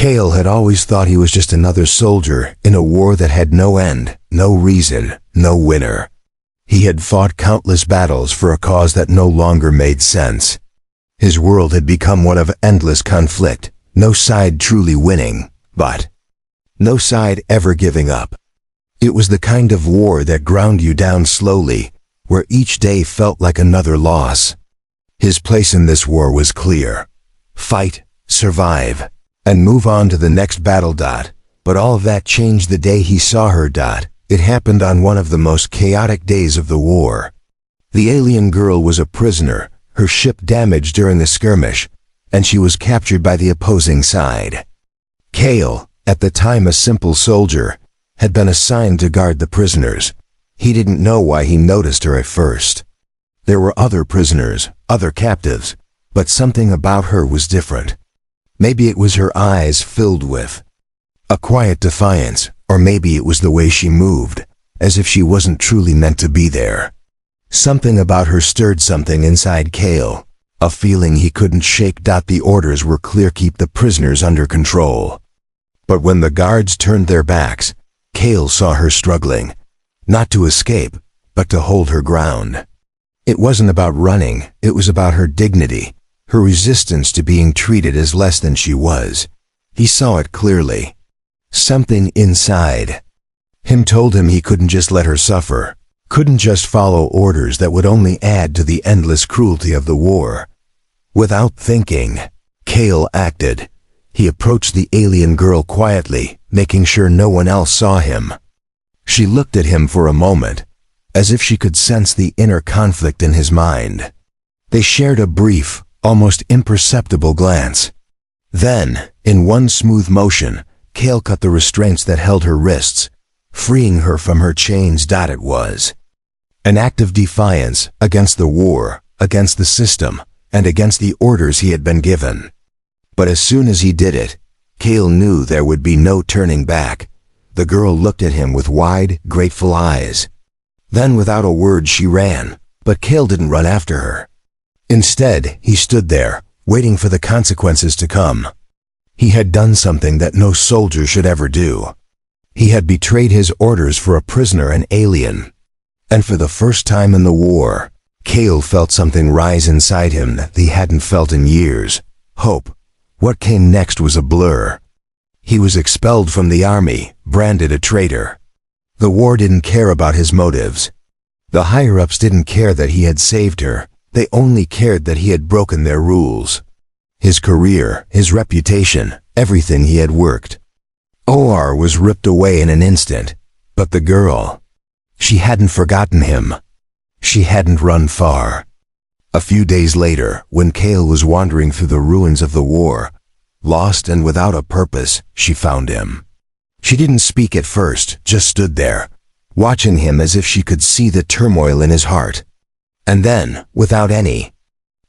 Kael had always thought he was just another soldier in a war that had no end, no reason, no winner. He had fought countless battles for a cause that no longer made sense. His world had become one of endless conflict, no side truly winning, but no side ever giving up. It was the kind of war that ground you down slowly, where each day felt like another loss. His place in this war was clear. Fight, survive, and move on to the next battle. But all of that changed the day he saw her. It happened on one of the most chaotic days of the war. The alien girl was a prisoner, her ship damaged during a skirmish, and she was captured by the opposing side. Kael, at the time a simple soldier, had been assigned to guard the prisoners. He didn't know why he noticed her at first. There were other prisoners, other captives, but something about her was different. Maybe it was her eyes filled with a quiet defiance, or maybe it was the way she moved, as if she wasn't truly meant to be there. Something about her stirred something inside Kael, a feeling he couldn't shake. The orders were clear: keep the prisoners under control. But when the guards turned their backs, Kael saw her struggling, not to escape, but to hold her ground. It wasn't about running, it was about her dignity, her resistance to being treated as less than she was. He saw it clearly. Something inside him told him he couldn't just let her suffer, couldn't just follow orders that would only add to the endless cruelty of the war. Without thinking, Kael acted. He approached the alien girl quietly, making sure no one else saw him. She looked at him for a moment, as if she could sense the inner conflict in his mind. They shared a brief, almost imperceptible glance. Then, in one smooth motion, Kael cut the restraints that held her wrists, freeing her from her chains. It was an act of defiance against the war, against the system, and against the orders he had been given. But as soon as he did it, Kael knew there would be no turning back. The girl looked at him with wide, grateful eyes. Then without a word she ran, but Kael didn't run after her. Instead, he stood there, waiting for the consequences to come. He had done something that no soldier should ever do. He had betrayed his orders for a prisoner, an alien. And for the first time in the war, Kael felt something rise inside him that he hadn't felt in years. Hope. What came next was a blur. He was expelled from the army, branded a traitor. The war didn't care about his motives. The higher-ups didn't care that he had saved her. They only cared that he had broken their rules. His career, his reputation, everything he had worked. OR was ripped away in an instant. But the girl, she hadn't forgotten him. She hadn't run far. A few days later, when Kael was wandering through the ruins of the war, lost and without a purpose, she found him. She didn't speak at first, just stood there, watching him as if she could see the turmoil in his heart. And then, without any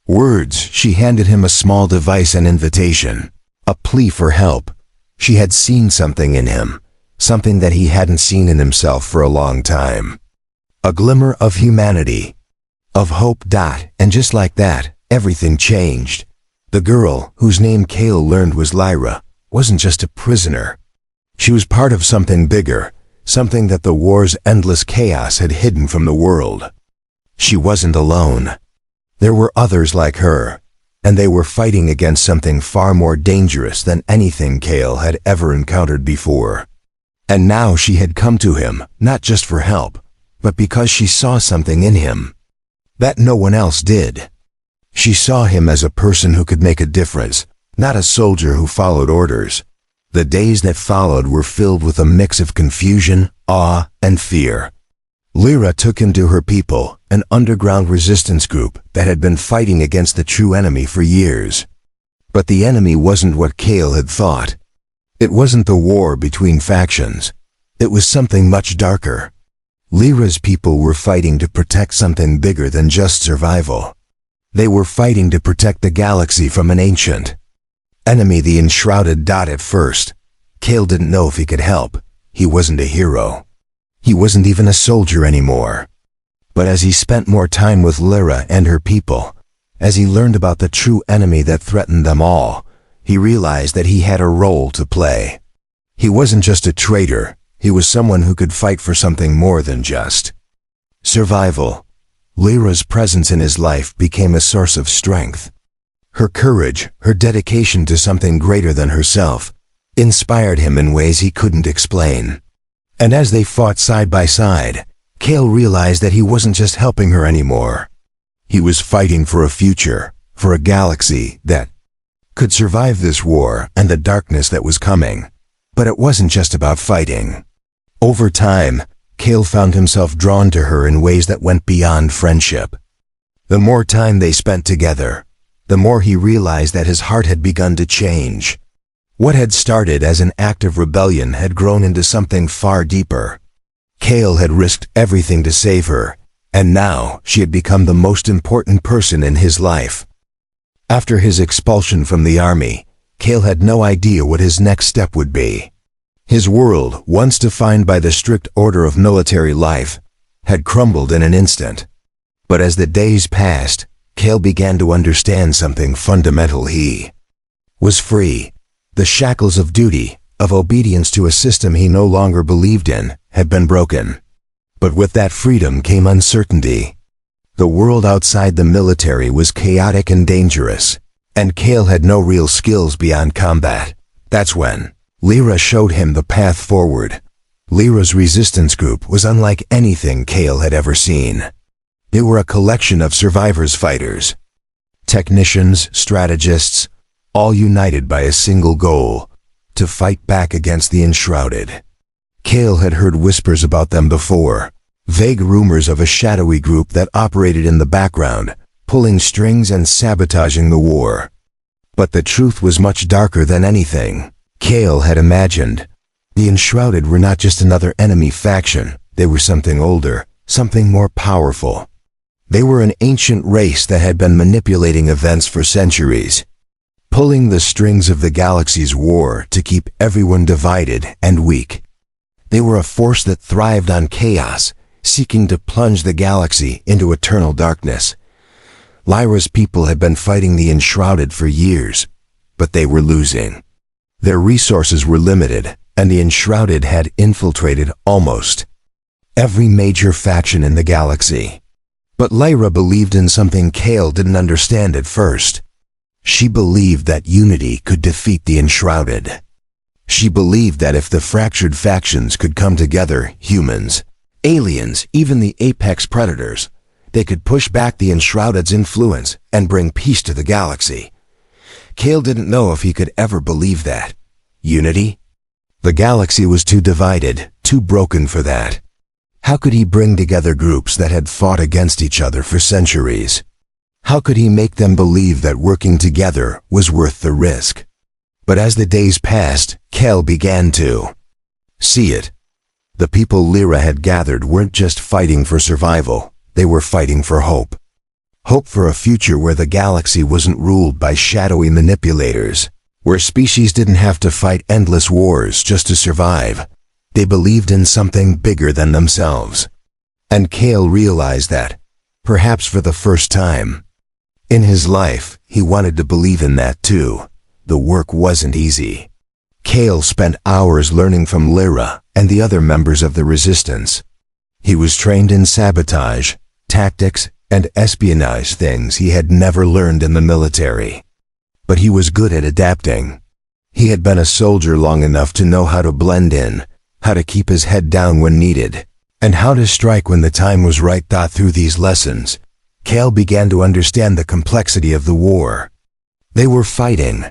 words, she handed him a small device, an invitation, a plea for help. She had seen something in him, something that he hadn't seen in himself for a long time. A glimmer of humanity, of hope. And just like that, everything changed. The girl, whose name Kael learned was Lyra, wasn't just a prisoner. She was part of something bigger, something that the war's endless chaos had hidden from the world. She wasn't alone. There were others like her, and they were fighting against something far more dangerous than anything Kael had ever encountered before. And now she had come to him, not just for help, but because she saw something in him that no one else did. She saw him as a person who could make a difference, not a soldier who followed orders. The days that followed were filled with a mix of confusion, awe, and fear. Lyra took him to her people, an underground resistance group that had been fighting against the true enemy for years. But the enemy wasn't what Kael had thought. It wasn't the war between factions. It was something much darker. Lyra's people were fighting to protect something bigger than just survival. They were fighting to protect the galaxy from an ancient enemy, the Enshrouded. At first, Kael didn't know if he could help. He wasn't a hero. He wasn't even a soldier anymore. But as he spent more time with Lyra and her people, as he learned about the true enemy that threatened them all, he realized that he had a role to play. He wasn't just a traitor, he was someone who could fight for something more than just survival. Lyra's presence in his life became a source of strength. Her courage, her dedication to something greater than herself, inspired him in ways he couldn't explain. And as they fought side by side, Kael realized that he wasn't just helping her anymore. He was fighting for a future, for a galaxy that could survive this war and the darkness that was coming. But it wasn't just about fighting. Over time, Kael found himself drawn to her in ways that went beyond friendship. The more time they spent together, the more he realized that his heart had begun to change. What had started as an act of rebellion had grown into something far deeper. Kael had risked everything to save her, and now she had become the most important person in his life. After his expulsion from the army, Kael had no idea what his next step would be. His world, once defined by the strict order of military life, had crumbled in an instant. But as the days passed, Kael began to understand something fundamental. He was free. The shackles of duty, of obedience to a system he no longer believed in, had been broken. But with that freedom came uncertainty. The world outside the military was chaotic and dangerous, and Kael had no real skills beyond combat. That's when Lyra showed him the path forward. Lyra's resistance group was unlike anything Kael had ever seen. They were a collection of survivors fighters, technicians, strategists, all united by a single goal, to fight back against the Enshrouded. Kael had heard whispers about them before, vague rumors of a shadowy group that operated in the background, pulling strings and sabotaging the war. But the truth was much darker than anything Kael had imagined. The Enshrouded were not just another enemy faction, they were something older, something more powerful. They were an ancient race that had been manipulating events for centuries, pulling the strings of the galaxy's war to keep everyone divided and weak. They were a force that thrived on chaos, seeking to plunge the galaxy into eternal darkness. Lyra's people had been fighting the Enshrouded for years, but they were losing. Their resources were limited, and the Enshrouded had infiltrated almost every major faction in the galaxy. But Lyra believed in something Kael didn't understand at first. She believed that unity could defeat the Enshrouded. She believed that if the fractured factions could come together, humans, aliens, even the apex predators, they could push back the Enshrouded's influence and bring peace to the galaxy. Kael didn't know if he could ever believe that. Unity? The galaxy was too divided, too broken for that. How could he bring together groups that had fought against each other for centuries? How could he make them believe that working together was worth the risk? But as the days passed, Kael began to see it. The people Lyra had gathered weren't just fighting for survival, they were fighting for hope. Hope for a future where the galaxy wasn't ruled by shadowy manipulators, where species didn't have to fight endless wars just to survive. They believed in something bigger than themselves. And Kael realized that, perhaps for the first time in his life, he wanted to believe in that too. The work wasn't easy. Kael spent hours learning from Lyra and the other members of the Resistance. He was trained in sabotage, tactics, and espionage, things he had never learned in the military. But he was good at adapting. He had been a soldier long enough to know how to blend in, how to keep his head down when needed, and how to strike when the time was right. Through these lessons, Kael began to understand the complexity of the war. They were fighting.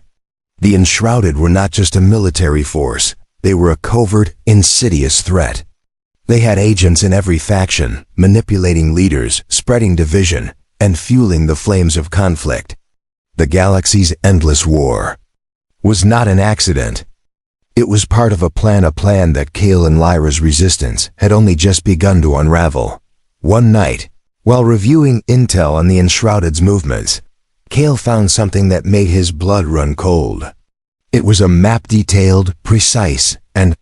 The Enshrouded were not just a military force, they were a covert, insidious threat. They had agents in every faction, manipulating leaders, spreading division, and fueling the flames of conflict. The galaxy's endless war was not an accident. It was part of a plan that Kael and Lyra's resistance had only just begun to unravel. One night, while reviewing intel on the Enshrouded's movements, Kael found something that made his blood run cold. It was a map, detailed, precise, and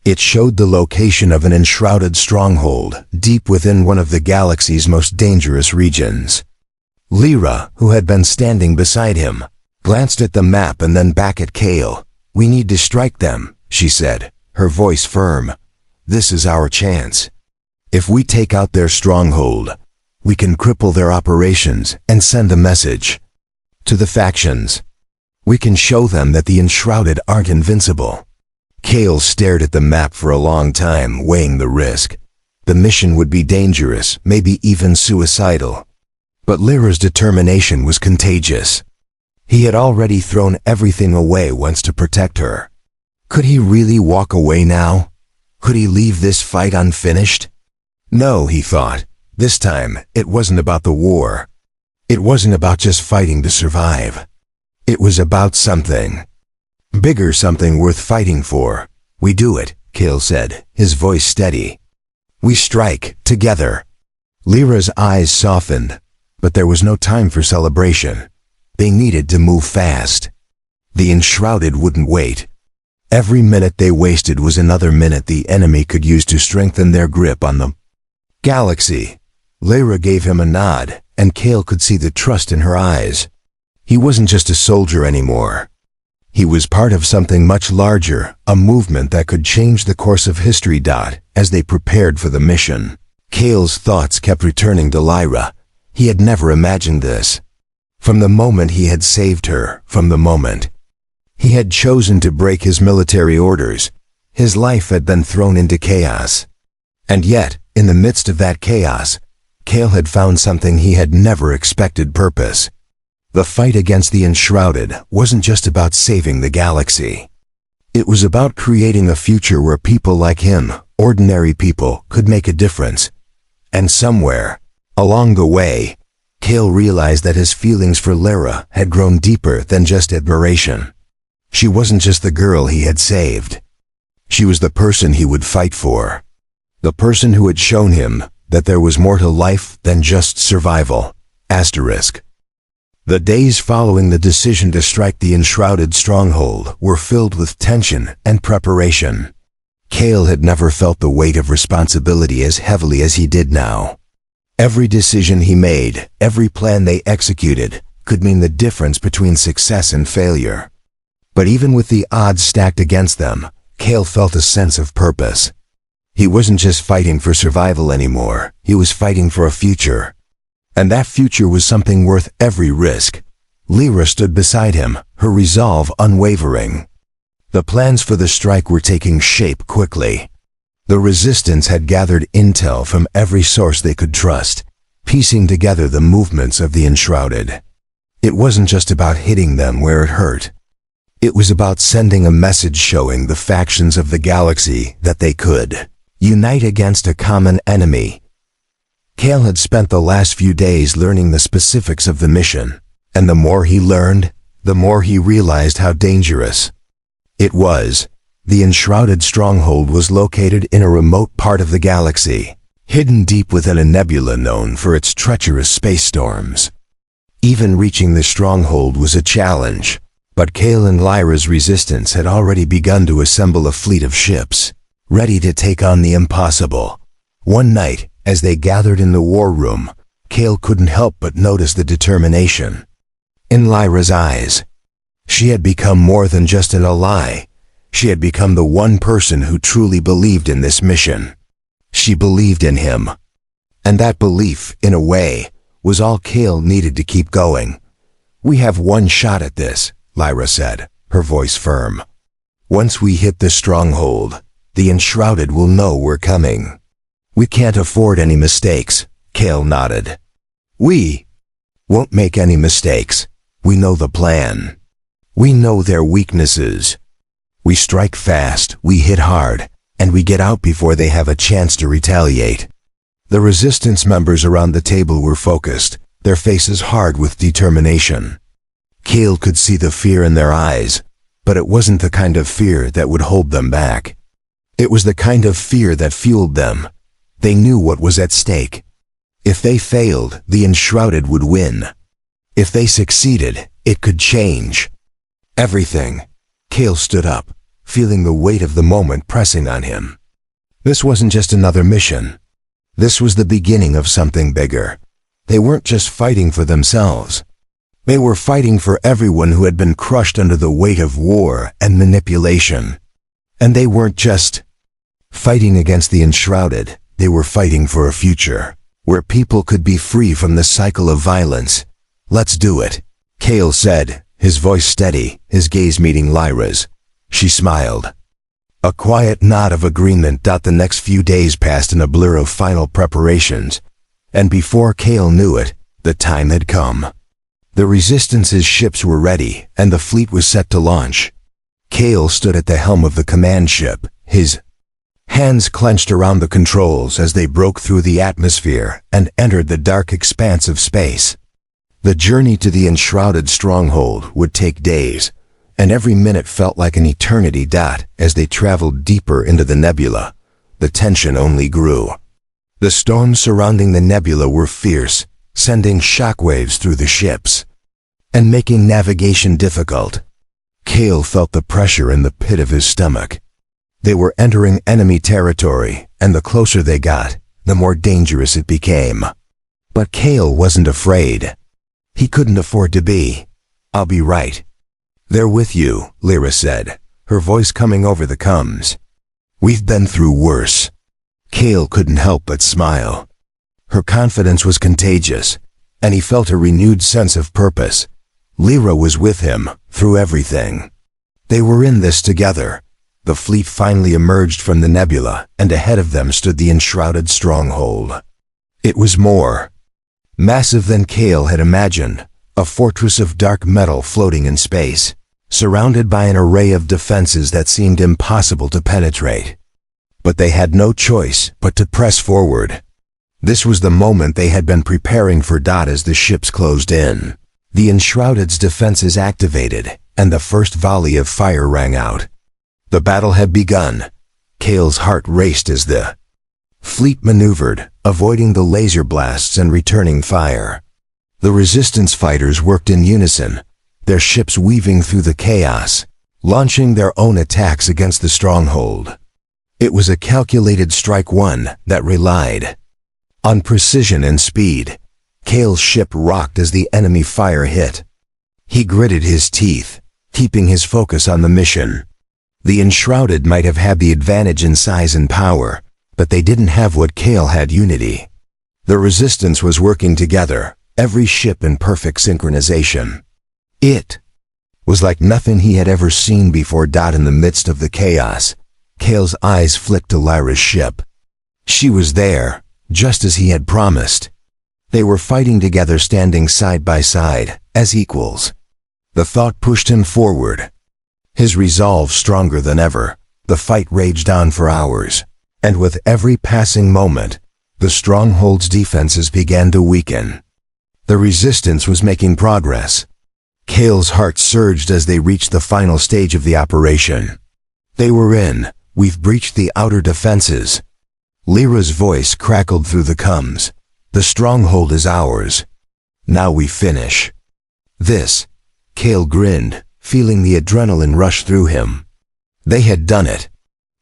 it showed the location of an Enshrouded stronghold deep within one of the galaxy's most dangerous regions. Lyra, who had been standing beside him, glanced at the map and then back at Kael. "We need to strike them," she said, her voice firm. "This is our chance. If we take out their stronghold, we can cripple their operations and send a message to the factions. We can show them that the Enshrouded aren't invincible." Kael stared at the map for a long time, weighing the risk. The mission would be dangerous, maybe even suicidal. But Lyra's determination was contagious. He had already thrown everything away once to protect her. Could he really walk away now? Could he leave this fight unfinished? No, he thought. This time, it wasn't about the war. It wasn't about just fighting to survive. It was about something bigger, something worth fighting for. "We do it," Kael said, his voice steady. "We strike, together." Lyra's eyes softened, but there was no time for celebration. They needed to move fast. The Enshrouded wouldn't wait. Every minute they wasted was another minute the enemy could use to strengthen their grip on the galaxy. Lyra gave him a nod, and Kael could see the trust in her eyes. He wasn't just a soldier anymore. He was part of something much larger, a movement that could change the course of history. As they prepared for the mission, Kael's thoughts kept returning to Lyra. He had never imagined this. From the moment he had saved her, from the moment he had chosen to break his military orders, his life had been thrown into chaos. And yet, in the midst of that chaos, Kael had found something he had never expected: purpose. The fight against the Enshrouded wasn't just about saving the galaxy. It was about creating a future where people like him, ordinary people, could make a difference. And somewhere along the way, Kael realized that his feelings for Lyra had grown deeper than just admiration. She wasn't just the girl he had saved. She was the person he would fight for. The person who had shown him that there was more to life than just survival. Asterisk. The days following the decision to strike the Enshrouded stronghold were filled with tension and preparation. Kael had never felt the weight of responsibility as heavily as he did now. Every decision he made, every plan they executed, could mean the difference between success and failure. But even with the odds stacked against them, Kael felt a sense of purpose. He wasn't just fighting for survival anymore, he was fighting for a future. And that future was something worth every risk. Lyra stood beside him, her resolve unwavering. The plans for the strike were taking shape quickly. The resistance had gathered intel from every source they could trust, piecing together the movements of the Enshrouded. It wasn't just about hitting them where it hurt. It was about sending a message showing the factions of the galaxy that they could unite against a common enemy. Kael had spent the last few days learning the specifics of the mission, and the more he learned, the more he realized how dangerous it was. The Enshrouded stronghold was located in a remote part of the galaxy, hidden deep within a nebula known for its treacherous space storms. Even reaching the stronghold was a challenge, but Kael and Lyra's resistance had already begun to assemble a fleet of ships, ready to take on the impossible. One night, as they gathered in the war room, Kael couldn't help but notice the determination in Lyra's eyes. She had become more than just an ally. She had become the one person who truly believed in this mission. She believed in him. And that belief, in a way, was all Kael needed to keep going. "We have one shot at this," Lyra said, her voice firm. "Once we hit the stronghold, the Enshrouded will know we're coming. We can't afford any mistakes." Kael nodded. "We won't make any mistakes. We know the plan. We know their weaknesses. We strike fast, we hit hard, and we get out before they have a chance to retaliate." The resistance members around the table were focused, their faces hard with determination. Kael could see the fear in their eyes, but it wasn't the kind of fear that would hold them back. It was the kind of fear that fueled them. They knew what was at stake. If they failed, the Enshrouded would win. If they succeeded, it could change everything. Kael stood up, feeling the weight of the moment pressing on him. This wasn't just another mission. This was the beginning of something bigger. They weren't just fighting for themselves. They were fighting for everyone who had been crushed under the weight of war and manipulation. And they weren't just fighting against the Enshrouded, they were fighting for a future where people could be free from the cycle of violence. "Let's do it," Kael said, his voice steady, his gaze meeting Lyra's. She smiled. A quiet nod of agreement. The next few days passed in a blur of final preparations, and before Kael knew it, the time had come. The Resistance's ships were ready, and the fleet was set to launch. Kael stood at the helm of the command ship, his hands clenched around the controls as they broke through the atmosphere and entered the dark expanse of space. The journey to the Enshrouded stronghold would take days, and every minute felt like an eternity. As they traveled deeper into the nebula, the tension only grew. The storms surrounding the nebula were fierce, sending shockwaves through the ships and making navigation difficult. Kael felt the pressure in the pit of his stomach. They were entering enemy territory, and the closer they got, the more dangerous it became. But Kael wasn't afraid. He couldn't afford to be. "I'll be right." "They're with you," Lyra said, her voice coming over the comms. "We've been through worse." Kael couldn't help but smile. Her confidence was contagious, and he felt a renewed sense of purpose. Lyra was with him, through everything. They were in this together. The fleet finally emerged from the nebula, and ahead of them stood the Enshrouded stronghold. It was more massive than Kael had imagined, a fortress of dark metal floating in space, surrounded by an array of defenses that seemed impossible to penetrate. But they had no choice but to press forward. This was the moment they had been preparing for. As the ships closed in, the Enshrouded's defenses activated, and the first volley of fire rang out. The battle had begun. Kael's heart raced as the fleet maneuvered, avoiding the laser blasts and returning fire. The Resistance fighters worked in unison, their ships weaving through the chaos, launching their own attacks against the stronghold. It was a calculated strike, one that relied on precision and speed. Kael's ship rocked as the enemy fire hit. He gritted his teeth, keeping his focus on the mission. The Enshrouded might have had the advantage in size and power, but they didn't have what Kael had: unity. The Resistance was working together, every ship in perfect synchronization. It was like nothing he had ever seen before. In the midst of the chaos, Kael's eyes flicked to Lyra's ship. She was there, just as he had promised. They were fighting together, standing side by side, as equals. The thought pushed him forward, his resolve stronger than ever. The fight raged on for hours, and with every passing moment, the stronghold's defenses began to weaken. The Resistance was making progress. Kael's heart surged as they reached the final stage of the operation. "They were in. We've breached the outer defenses." Lyra's voice crackled through the comms. "The stronghold is ours. Now we finish this." Kael grinned, feeling the adrenaline rush through him. They had done it.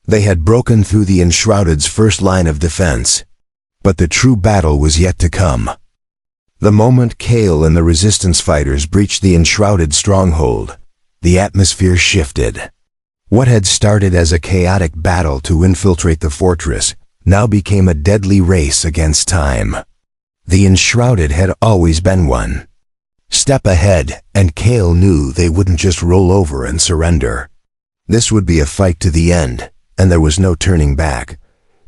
They had broken through the Enshrouded's first line of defense. But the true battle was yet to come. The moment Kael and the Resistance fighters breached the Enshrouded stronghold, the atmosphere shifted. What had started as a chaotic battle to infiltrate the fortress now became a deadly race against time. The Enshrouded had always been one step ahead, and Kael knew they wouldn't just roll over and surrender. This would be a fight to the end, and there was no turning back.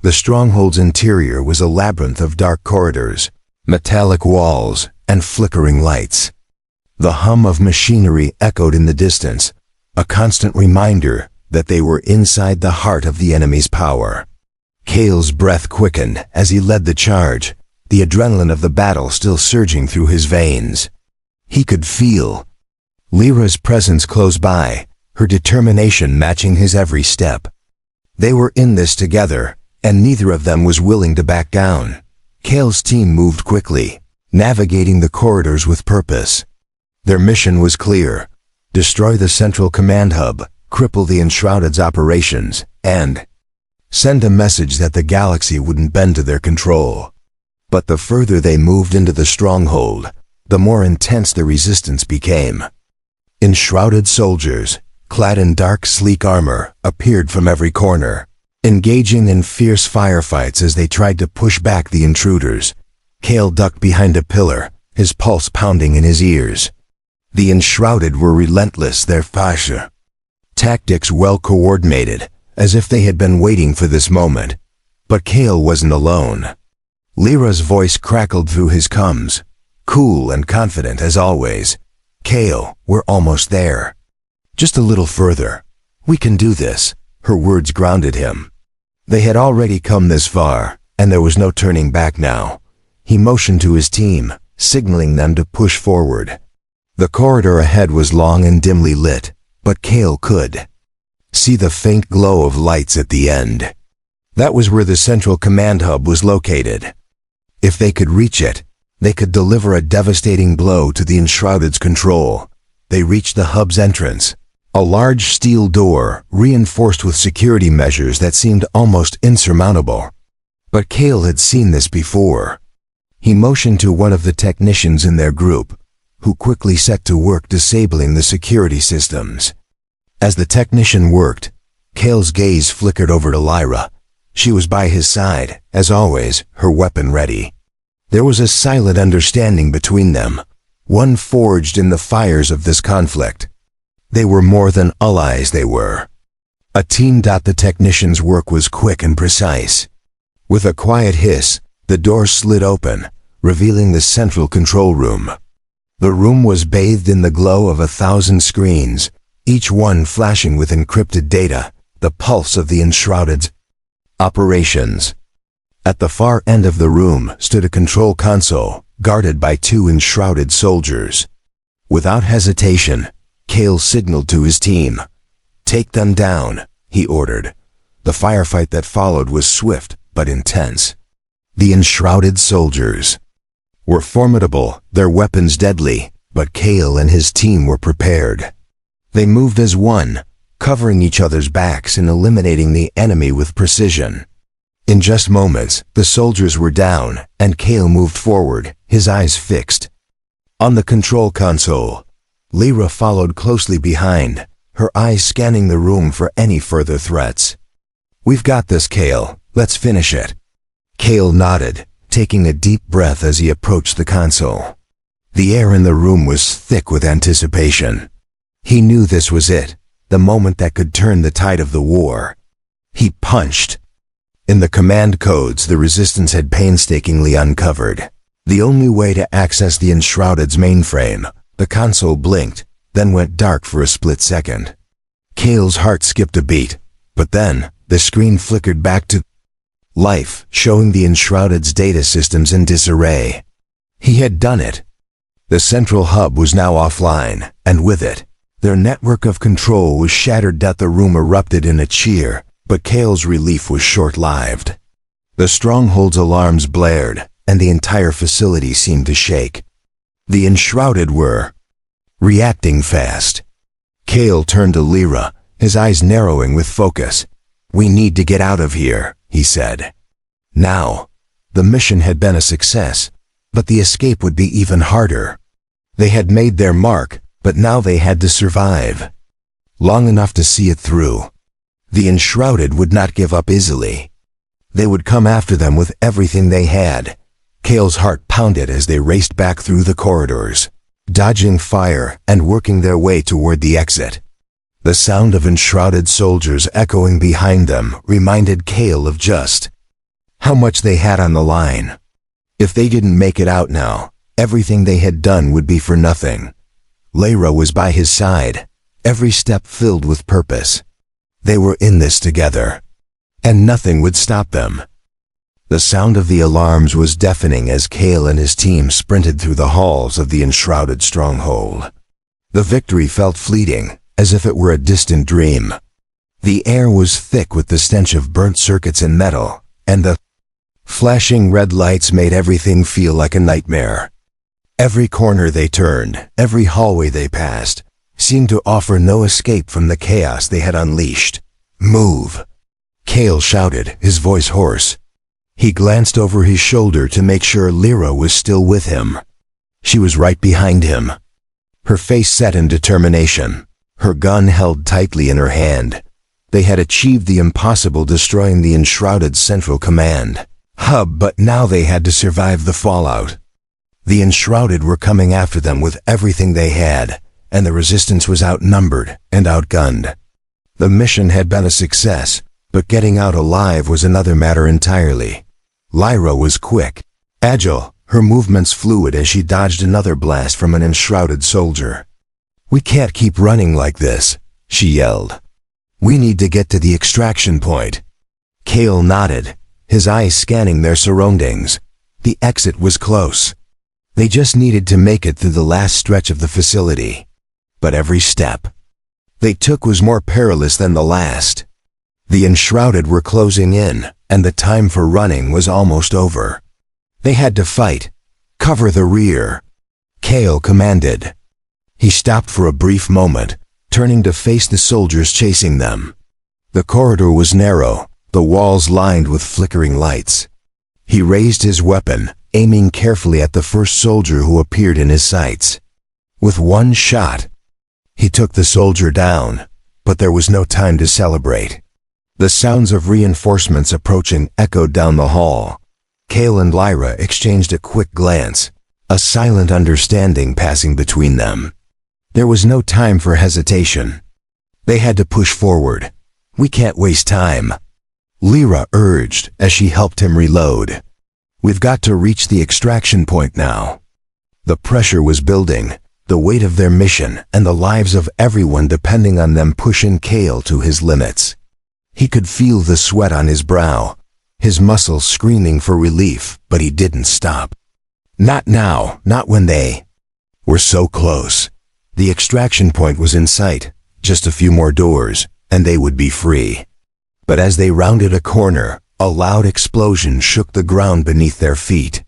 The stronghold's interior was a labyrinth of dark corridors, metallic walls, and flickering lights. The hum of machinery echoed in the distance, a constant reminder that they were inside the heart of the enemy's power. Kael's breath quickened as he led the charge, the adrenaline of the battle still surging through his veins. He could feel Lyra's presence close by, her determination matching his every step. They were in this together, and neither of them was willing to back down. Kael's team moved quickly, navigating the corridors with purpose. Their mission was clear: destroy the central command hub, cripple the Enshrouded's operations, and send a message that the galaxy wouldn't bend to their control. But the further they moved into the stronghold, the more intense the resistance became. Enshrouded soldiers, clad in dark, sleek armor, appeared from every corner, engaging in fierce firefights as they tried to push back the intruders. Kael ducked behind a pillar, his pulse pounding in his ears. The Enshrouded were relentless, their fascia. Tactics well coordinated, as if they had been waiting for this moment. But Kael wasn't alone. Lyra's voice crackled through his comms, cool and confident as always. "Kael, we're almost there. Just a little further. We can do this." Her words grounded him. They had already come this far, and there was no turning back now. He motioned to his team, signaling them to push forward. The corridor ahead was long and dimly lit, but Kael could see the faint glow of lights at the end. That was where the central command hub was located. If they could reach it, they could deliver a devastating blow to the Enshrouded's control. They reached the hub's entrance, a large steel door reinforced with security measures that seemed almost insurmountable. But Kael had seen this before. He motioned to one of the technicians in their group, who quickly set to work disabling the security systems. As the technician worked, Kael's gaze flickered over to Lyra. She was by his side, as always, her weapon ready. There was a silent understanding between them, one forged in the fires of this conflict. They were more than allies, they were a team. The technician's work was quick and precise. With a quiet hiss, the door slid open, revealing the central control room. The room was bathed in the glow of 1,000 screens, each one flashing with encrypted data, the pulse of the Enshrouded's operations. At the far end of the room stood a control console, guarded by 2 Enshrouded soldiers. Without hesitation, Kael signaled to his team. "Take them down," he ordered. The firefight that followed was swift but intense. The Enshrouded soldiers were formidable, their weapons deadly, but Kael and his team were prepared. They moved as one, covering each other's backs and eliminating the enemy with precision. In just moments, the soldiers were down, and Kael moved forward, his eyes fixed on the control console. Lyra followed closely behind, her eyes scanning the room for any further threats. "We've got this, Kael. Let's finish it." Kael nodded, taking a deep breath as he approached the console. The air in the room was thick with anticipation. He knew this was it, the moment that could turn the tide of the war. He punched. In the command codes the Resistance had painstakingly uncovered the only way to access the Enshrouded's mainframe. The console blinked, then went dark for a split second. Kael's heart skipped a beat, but then the screen flickered back to life, showing the Enshrouded's data systems in disarray. He had done it. The central hub was now offline, and with it, their network of control was shattered. The room erupted in a cheer, but Kael's relief was short-lived. The stronghold's alarms blared, and the entire facility seemed to shake. The Enshrouded were reacting fast. Kael turned to Lyra, his eyes narrowing with focus. "We need to get out of here," he said. Now, the mission had been a success, but the escape would be even harder. They had made their mark, but now they had to survive long enough to see it through. The Enshrouded would not give up easily. They would come after them with everything they had. Kael's heart pounded as they raced back through the corridors, dodging fire and working their way toward the exit. The sound of Enshrouded soldiers echoing behind them reminded Kael of just how much they had on the line. If they didn't make it out now, everything they had done would be for nothing. Lyra was by his side, every step filled with purpose. They were in this together, and nothing would stop them. The sound of the alarms was deafening as Kael and his team sprinted through the halls of the Enshrouded stronghold. The victory felt fleeting, as if it were a distant dream. The air was thick with the stench of burnt circuits and metal, and the flashing red lights made everything feel like a nightmare. Every corner they turned, every hallway they passed, seemed to offer no escape from the chaos they had unleashed. "Move!" Kael shouted, his voice hoarse. He glanced over his shoulder to make sure Lyra was still with him. She was right behind him, her face set in determination, her gun held tightly in her hand. They had achieved the impossible, destroying the Enshrouded Central Command hub, but now they had to survive the fallout. The Enshrouded were coming after them with everything they had, and the resistance was outnumbered and outgunned. The mission had been a success, but getting out alive was another matter entirely. Lyra was quick, agile, her movements fluid as she dodged another blast from an Enshrouded soldier. "We can't keep running like this," she yelled. "We need to get to the extraction point." Kael nodded, his eyes scanning their surroundings. The exit was close. They just needed to make it through the last stretch of the facility. But every step they took was more perilous than the last. The Enshrouded were closing in, and the time for running was almost over. They had to fight. "Cover the rear," Kael commanded. He stopped for a brief moment, turning to face the soldiers chasing them. The corridor was narrow, the walls lined with flickering lights. He raised his weapon, aiming carefully at the first soldier who appeared in his sights. With one shot, he took the soldier down, but there was no time to celebrate. The sounds of reinforcements approaching echoed down the hall. Kael and Lyra exchanged a quick glance, a silent understanding passing between them. There was no time for hesitation. They had to push forward. "We can't waste time," Lyra urged as she helped him reload. "We've got to reach the extraction point now." The pressure was building, the weight of their mission and the lives of everyone depending on them pushing Kael to his limits. He could feel the sweat on his brow, his muscles screaming for relief, but he didn't stop. Not now, not when they were so close. The extraction point was in sight, just a few more doors, and they would be free. But as they rounded a corner, a loud explosion shook the ground beneath their feet.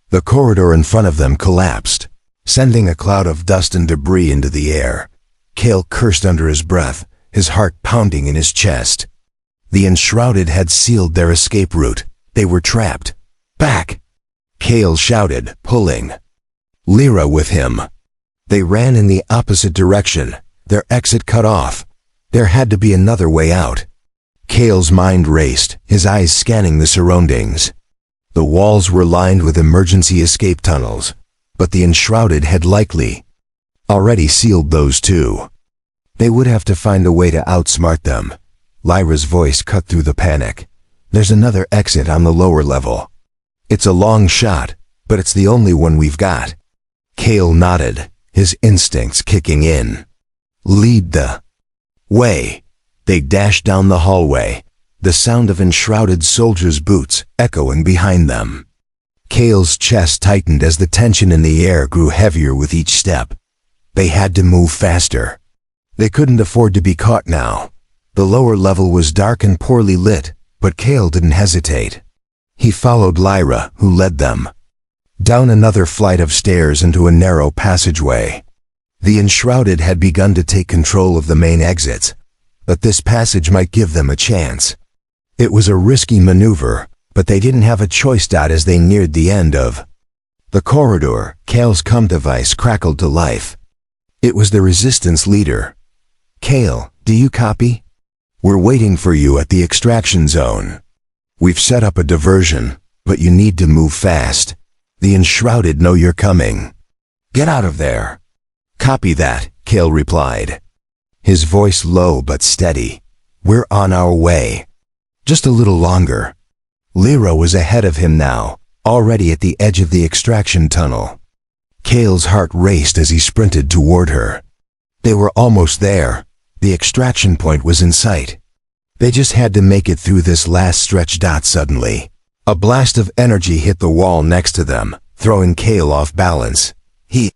The corridor in front of them collapsed, sending a cloud of dust and debris into the air. Kael cursed under his breath, his heart pounding in his chest. The Enshrouded had sealed their escape route. They were trapped. "Back!" Kael shouted, pulling Lyra with him. They ran in the opposite direction, their exit cut off. There had to be another way out. Kael's mind raced, his eyes scanning the surroundings. The walls were lined with emergency escape tunnels, but the Enshrouded had likely already sealed those too. They would have to find a way to outsmart them. Lyra's voice cut through the panic. "There's another exit on the lower level. It's a long shot, but it's the only one we've got." Kael nodded, his instincts kicking in. "Lead the way." They dashed down the hallway, the sound of Enshrouded soldiers' boots echoing behind them. Kael's chest tightened as the tension in the air grew heavier with each step. They had to move faster. They couldn't afford to be caught now. The lower level was dark and poorly lit, but Kael didn't hesitate. He followed Lyra, who led them down another flight of stairs into a narrow passageway. The Enshrouded had begun to take control of the main exits, but this passage might give them a chance. It was a risky maneuver, but they didn't have a choice. As they neared the end of the corridor, Kael's device crackled to life. It was the resistance leader. "Kael, do you copy? We're waiting for you at the extraction zone. We've set up a diversion, but you need to move fast. The Enshrouded know you're coming. Get out of there." "Copy that," Kael replied, his voice low but steady. "We're on our way. Just a little longer." Lyra was ahead of him now, already at the edge of the extraction tunnel. Kael's heart raced as he sprinted toward her. They were almost there. The extraction point was in sight. They just had to make it through this last stretch. Suddenly, a blast of energy hit the wall next to them, throwing Kael off balance. He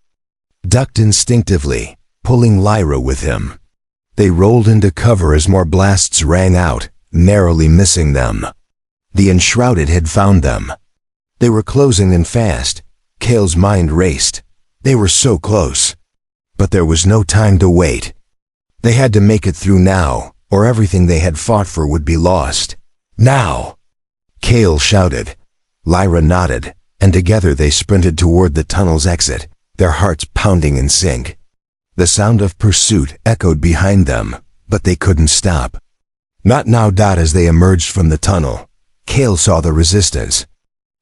ducked instinctively, pulling Lyra with him. They rolled into cover as more blasts rang out, narrowly missing them. The Enshrouded had found them. They were closing in fast. Kael's mind raced. They were so close. But there was no time to wait. They had to make it through now, or everything they had fought for would be lost. "Now!" Kael shouted. Lyra nodded, and together they sprinted toward the tunnel's exit, their hearts pounding in sync. The sound of pursuit echoed behind them, but they couldn't stop. Not now. As they emerged from the tunnel, Kael saw the resistance.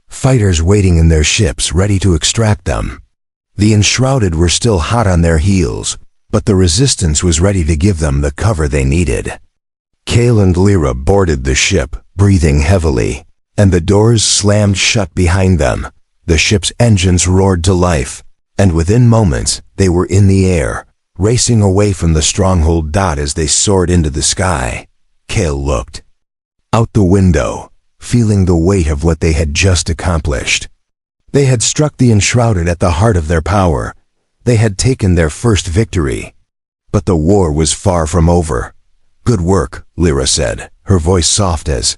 Fighters waiting in their ships ready to extract them. The Enshrouded were still hot on their heels, but the resistance was ready to give them the cover they needed. Kael and Lyra boarded the ship, breathing heavily, and the doors slammed shut behind them. The ship's engines roared to life, and within moments they were in the air, racing away from the stronghold. As they soared into the sky, Kael looked out the window, feeling the weight of what they had just accomplished. They had struck the Enshrouded at the heart of their power. They had taken their first victory. But the war was far from over. "Good work," Lyra said, her voice soft as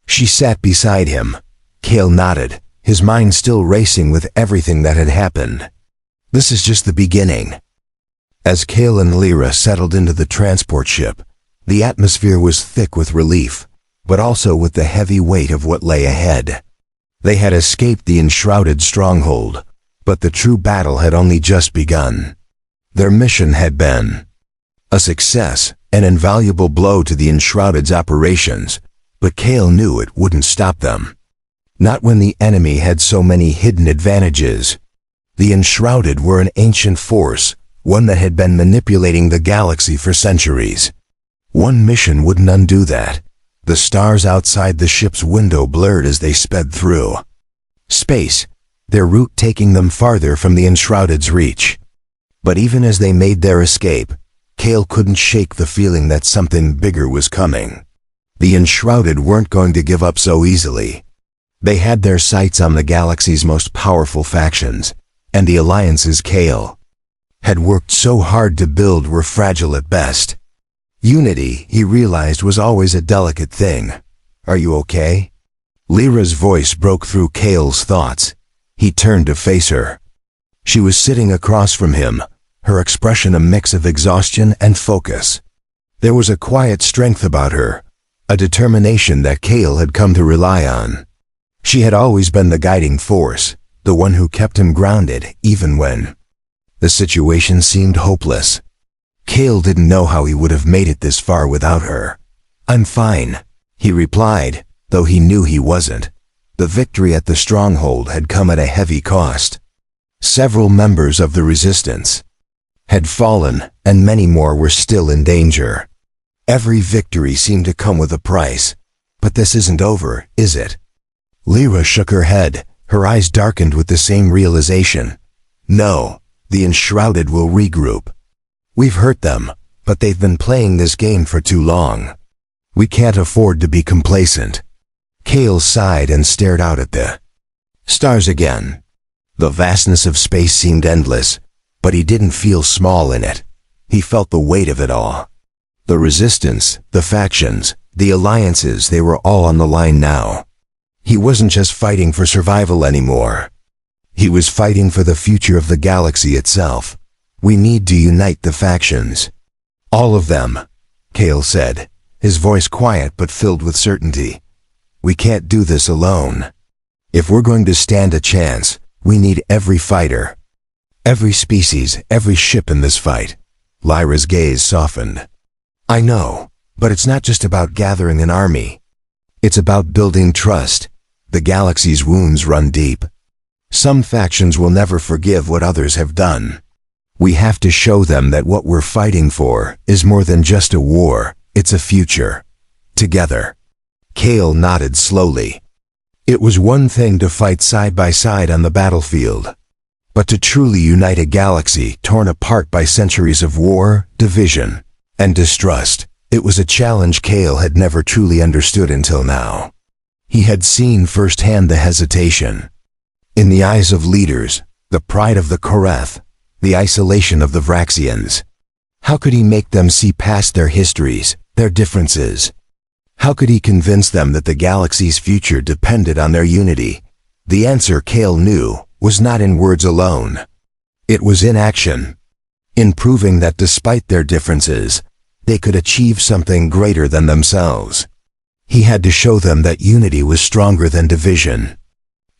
she sat beside him. Kael nodded, his mind still racing with everything that had happened. "This is just the beginning." As Kael and Lyra settled into the transport ship, the atmosphere was thick with relief, but also with the heavy weight of what lay ahead. They had escaped the Enshrouded stronghold, but the true battle had only just begun. Their mission had been a success, an invaluable blow to the Enshrouded's operations, but Kael knew it wouldn't stop them. Not when the enemy had so many hidden advantages. The Enshrouded were an ancient force, one that had been manipulating the galaxy for centuries. One mission wouldn't undo that. The stars outside the ship's window blurred as they sped through space, their route taking them farther from the Enshrouded's reach. But even as they made their escape, Kael couldn't shake the feeling that something bigger was coming. The Enshrouded weren't going to give up so easily. They had their sights on the galaxy's most powerful factions, and the alliances Kael had worked so hard to build were fragile at best. Unity, he realized, was always a delicate thing. "Are you okay?" Lyra's voice broke through Kael's thoughts. He turned to face her. She was sitting across from him, her expression a mix of exhaustion and focus. There was a quiet strength about her, a determination that Kael had come to rely on. She had always been the guiding force, the one who kept him grounded even when the situation seemed hopeless. Kael didn't know how he would have made it this far without her. "I'm fine," he replied, though he knew he wasn't. The victory at the stronghold had come at a heavy cost. Several members of the resistance had fallen, and many more were still in danger. Every victory seemed to come with a price. "But this isn't over, is it?" Lyra shook her head, her eyes darkened with the same realization. "No, the Enshrouded will regroup. We've hurt them, but they've been playing this game for too long. We can't afford to be complacent." Kael sighed and stared out at the stars again. The vastness of space seemed endless, but he didn't feel small in it. He felt the weight of it all. The resistance, the factions, the alliances, they were all on the line now. He wasn't just fighting for survival anymore. He was fighting for the future of the galaxy itself. "We need to unite the factions." "All of them," Kael said, his voice quiet but filled with certainty. "We can't do this alone. If we're going to stand a chance, we need every fighter. Every species, every ship in this fight." Lyra's gaze softened. "I know, but it's not just about gathering an army. It's about building trust. The galaxy's wounds run deep. Some factions will never forgive what others have done. We have to show them that what we're fighting for is more than just a war, it's a future. Together." Kael nodded slowly. It was one thing to fight side by side on the battlefield, but to truly unite a galaxy torn apart by centuries of war, division, and distrust, it was a challenge Kael had never truly understood until now. He had seen firsthand the hesitation in the eyes of leaders, the pride of the Koreth, the isolation of the Vraxians. How could he make them see past their histories, their differences? How could he convince them that the galaxy's future depended on their unity? The answer, Kael knew, was not in words alone. It was in action. In proving that despite their differences, they could achieve something greater than themselves. He had to show them that unity was stronger than division.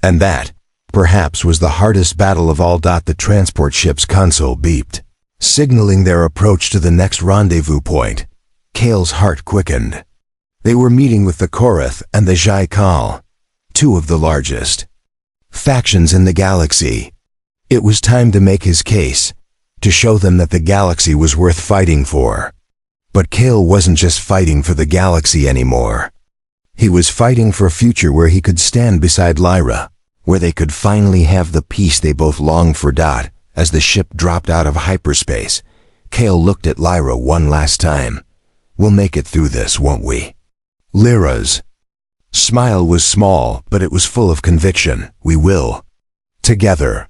And that, perhaps was the hardest battle of all. The transport ship's console beeped, signaling their approach to the next rendezvous point. Kael's heart quickened. They were meeting with the Korath and the Kael, two of the largest factions in the galaxy. It was time to make his case, to show them that the galaxy was worth fighting for. But Kael wasn't just fighting for the galaxy anymore. He was fighting for a future where he could stand beside Lyra, where they could finally have the peace they both longed for. As the ship dropped out of hyperspace, Kael looked at Lyra one last time. "We'll make it through this, won't we?" Lyra's smile was small, but it was full of conviction. "We will. Together."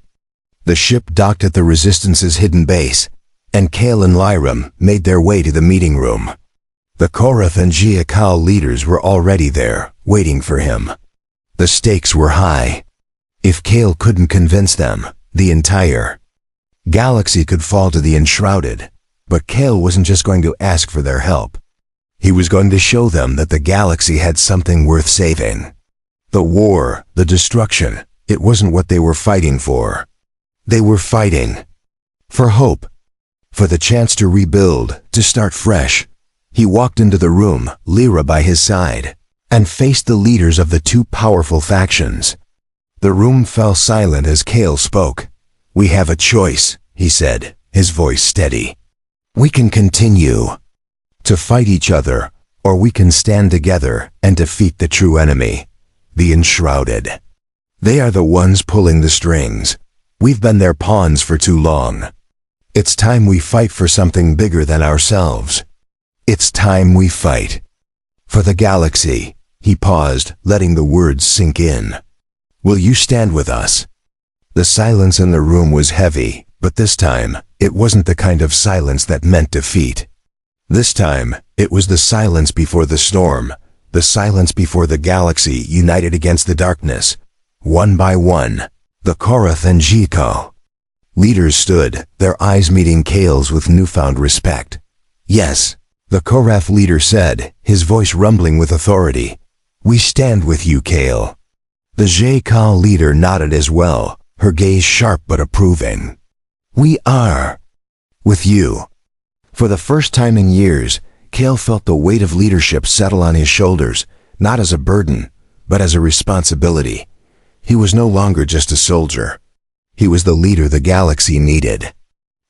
The ship docked at the Resistance's hidden base, and Kael and Lyra made their way to the meeting room. The Korath and Kael leaders were already there, waiting for him. The stakes were high. If Kael couldn't convince them, the entire galaxy could fall to the Enshrouded. But Kael wasn't just going to ask for their help. He was going to show them that the galaxy had something worth saving. The war, the destruction, it wasn't what they were fighting for. They were fighting for hope, for the chance to rebuild, to start fresh. He walked into the room, Lyra by his side, and faced the leaders of the two powerful factions. The room fell silent as Kael spoke. "We have a choice," he said, his voice steady. "We can continue to fight each other, or we can stand together and defeat the true enemy, the Enshrouded. They are the ones pulling the strings. We've been their pawns for too long. It's time we fight for something bigger than ourselves. It's time we fight for the galaxy." He paused, letting the words sink in. "Will you stand with us?" The silence in the room was heavy, but this time, it wasn't the kind of silence that meant defeat. This time, it was the silence before the storm, the silence before the galaxy united against the darkness. One by one, the Korath and Kael leaders stood, their eyes meeting Kael's with newfound respect. "Yes," the Korath leader said, his voice rumbling with authority. "We stand with you, Kael." The Kael leader nodded as well, her gaze sharp but approving. "We are with you." For the first time in years, Kael felt the weight of leadership settle on his shoulders, not as a burden, but as a responsibility. He was no longer just a soldier. He was the leader the galaxy needed.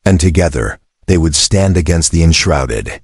And together, they would stand against the Enshrouded.